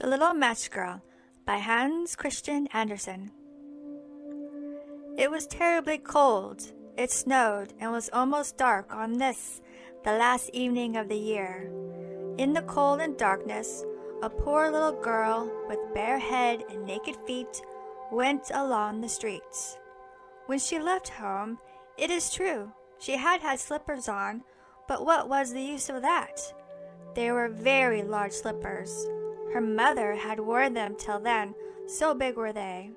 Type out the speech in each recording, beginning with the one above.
The Little Matchgirl by Hans Christian Andersen. It was terribly cold. It snowed and was almost dark on this, the last evening of the year. In the cold and darkness, a poor little girl with bare head and naked feet went along the streets. When she left home, it is true, she had had slippers on, but what was the use of that? They were very large slippers. Her mother had worn them till then, so big were they.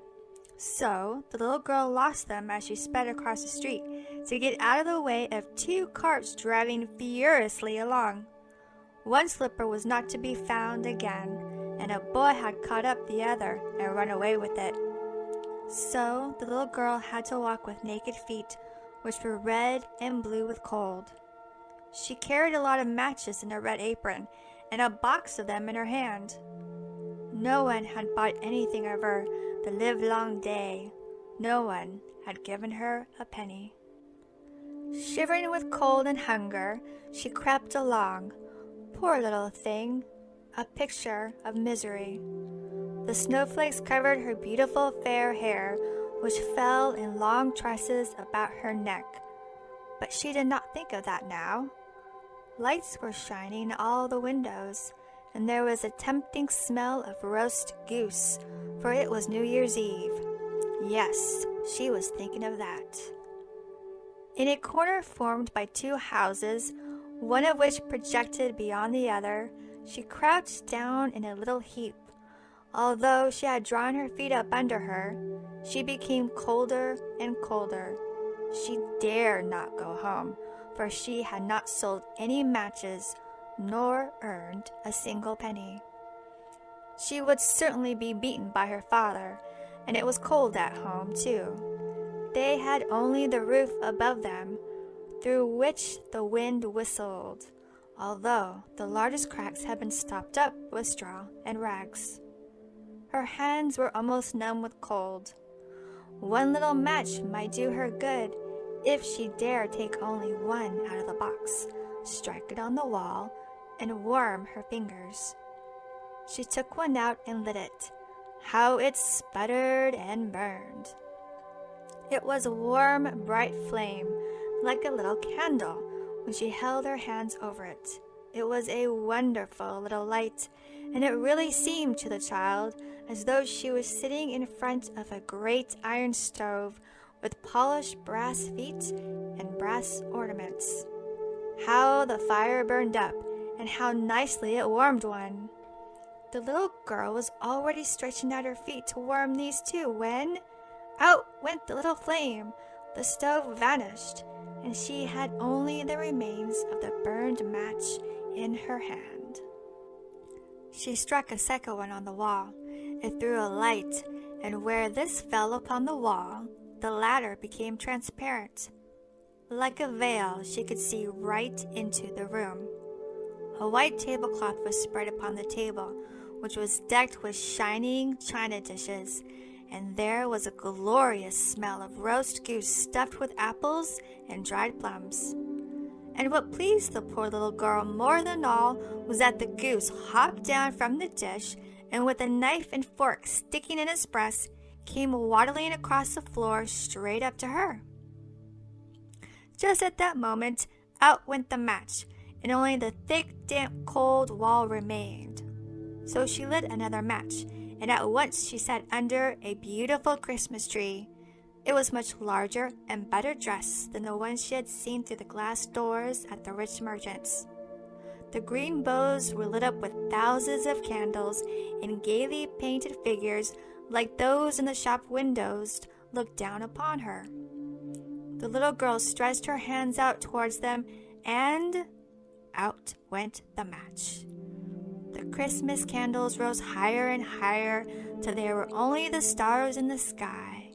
So the little girl lost them as she sped across the street to get out of the way of two carts driving furiously along. One slipper was not to be found again, and a boy had caught up the other and run away with it. So the little girl had to walk with naked feet, which were red and blue with cold. She carried a lot of matches in a red apron, and a box of them in her hand. No one had bought anything of her the livelong day. No one had given her a penny. Shivering with cold and hunger, she crept along. Poor little thing, a picture of misery. The snowflakes covered her beautiful fair hair, which fell in long tresses about her neck. But she did not think of that now. Lights were shining in all the windows, and there was a tempting smell of roast goose, for it was New Year's Eve. Yes, she was thinking of that. In a corner formed by two houses, one of which projected beyond the other, she crouched down in a little heap. Although she had drawn her feet up under her, she became colder and colder. She dared not go home, for she had not sold any matches, nor earned a single penny. She would certainly be beaten by her father, and it was cold at home, too. They had only the roof above them, through which the wind whistled, although the largest cracks had been stopped up with straw and rags. Her hands were almost numb with cold. One little match might do her good, if she dared take only one out of the box, strike it on the wall, and warm her fingers. She took one out and lit it. How it sputtered and burned! It was a warm, bright flame, like a little candle, when she held her hands over it. It was a wonderful little light, and it really seemed to the child as though she was sitting in front of a great iron stove with polished brass feet and brass ornaments. How the fire burned up, and how nicely it warmed one! The little girl was already stretching out her feet to warm these too, when out went the little flame. The stove vanished, and she had only the remains of the burned match in her hand. She struck a second one on the wall. It threw a light, and where this fell upon the wall, the latter became transparent. Like a veil, she could see right into the room. A white tablecloth was spread upon the table, which was decked with shining china dishes, and there was a glorious smell of roast goose stuffed with apples and dried plums. And what pleased the poor little girl more than all was that the goose hopped down from the dish, and with a knife and fork sticking in its breast, came waddling across the floor straight up to her. Just at that moment, out went the match, and only the thick, damp, cold wall remained. So she lit another match, and at once she sat under a beautiful Christmas tree. It was much larger and better dressed than the one she had seen through the glass doors at the rich merchants'. The green boughs were lit up with thousands of candles, and gaily painted figures like those in the shop windows looked down upon her. The little girl stretched her hands out towards them, and out went the match. The Christmas candles rose higher and higher till there were only the stars in the sky.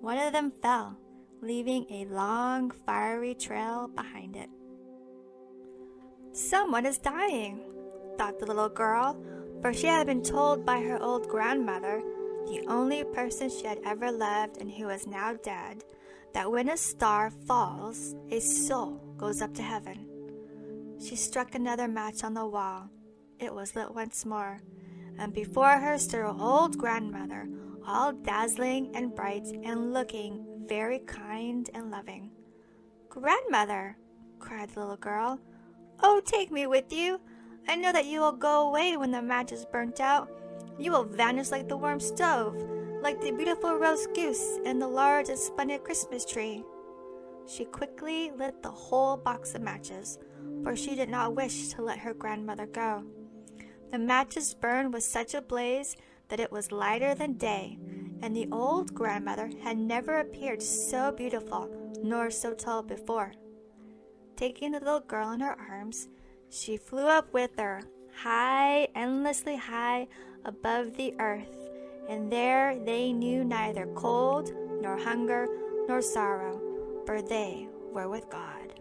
One of them fell, leaving a long, fiery trail behind it. "Someone is dying," thought the little girl, for she had been told by her old grandmother, the only person she had ever loved and who was now dead, that when a star falls, a soul goes up to heaven. She struck another match on the wall. It was lit once more. and before her stood her old grandmother, all dazzling and bright and looking very kind and loving. "Grandmother," cried the little girl, "oh, take me with you. I know that you will go away when the match is burnt out. You will vanish like the warm stove, like the beautiful roast goose and the large and splendid Christmas tree." She quickly lit the whole box of matches, for she did not wish to let her grandmother go. The matches burned with such a blaze that it was lighter than day, and the old grandmother had never appeared so beautiful nor so tall before. Taking the little girl in her arms, she flew up with her, high, endlessly high above the earth, and there they knew neither cold, nor hunger, nor sorrow, for they were with God.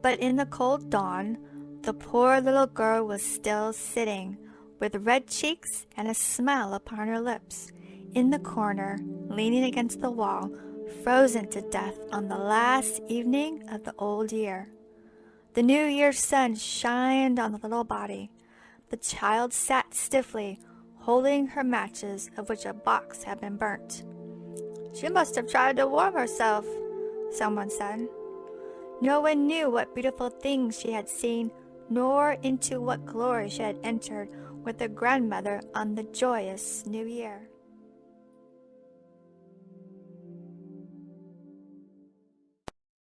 But in the cold dawn, the poor little girl was still sitting, with red cheeks and a smile upon her lips, in the corner, leaning against the wall, frozen to death on the last evening of the old year. The New Year's sun shined on the little body. The child sat stiffly, holding her matches, of which a box had been burnt. "She must have tried to warm herself," someone said. No one knew what beautiful things she had seen, nor into what glory she had entered with her grandmother on the joyous New Year.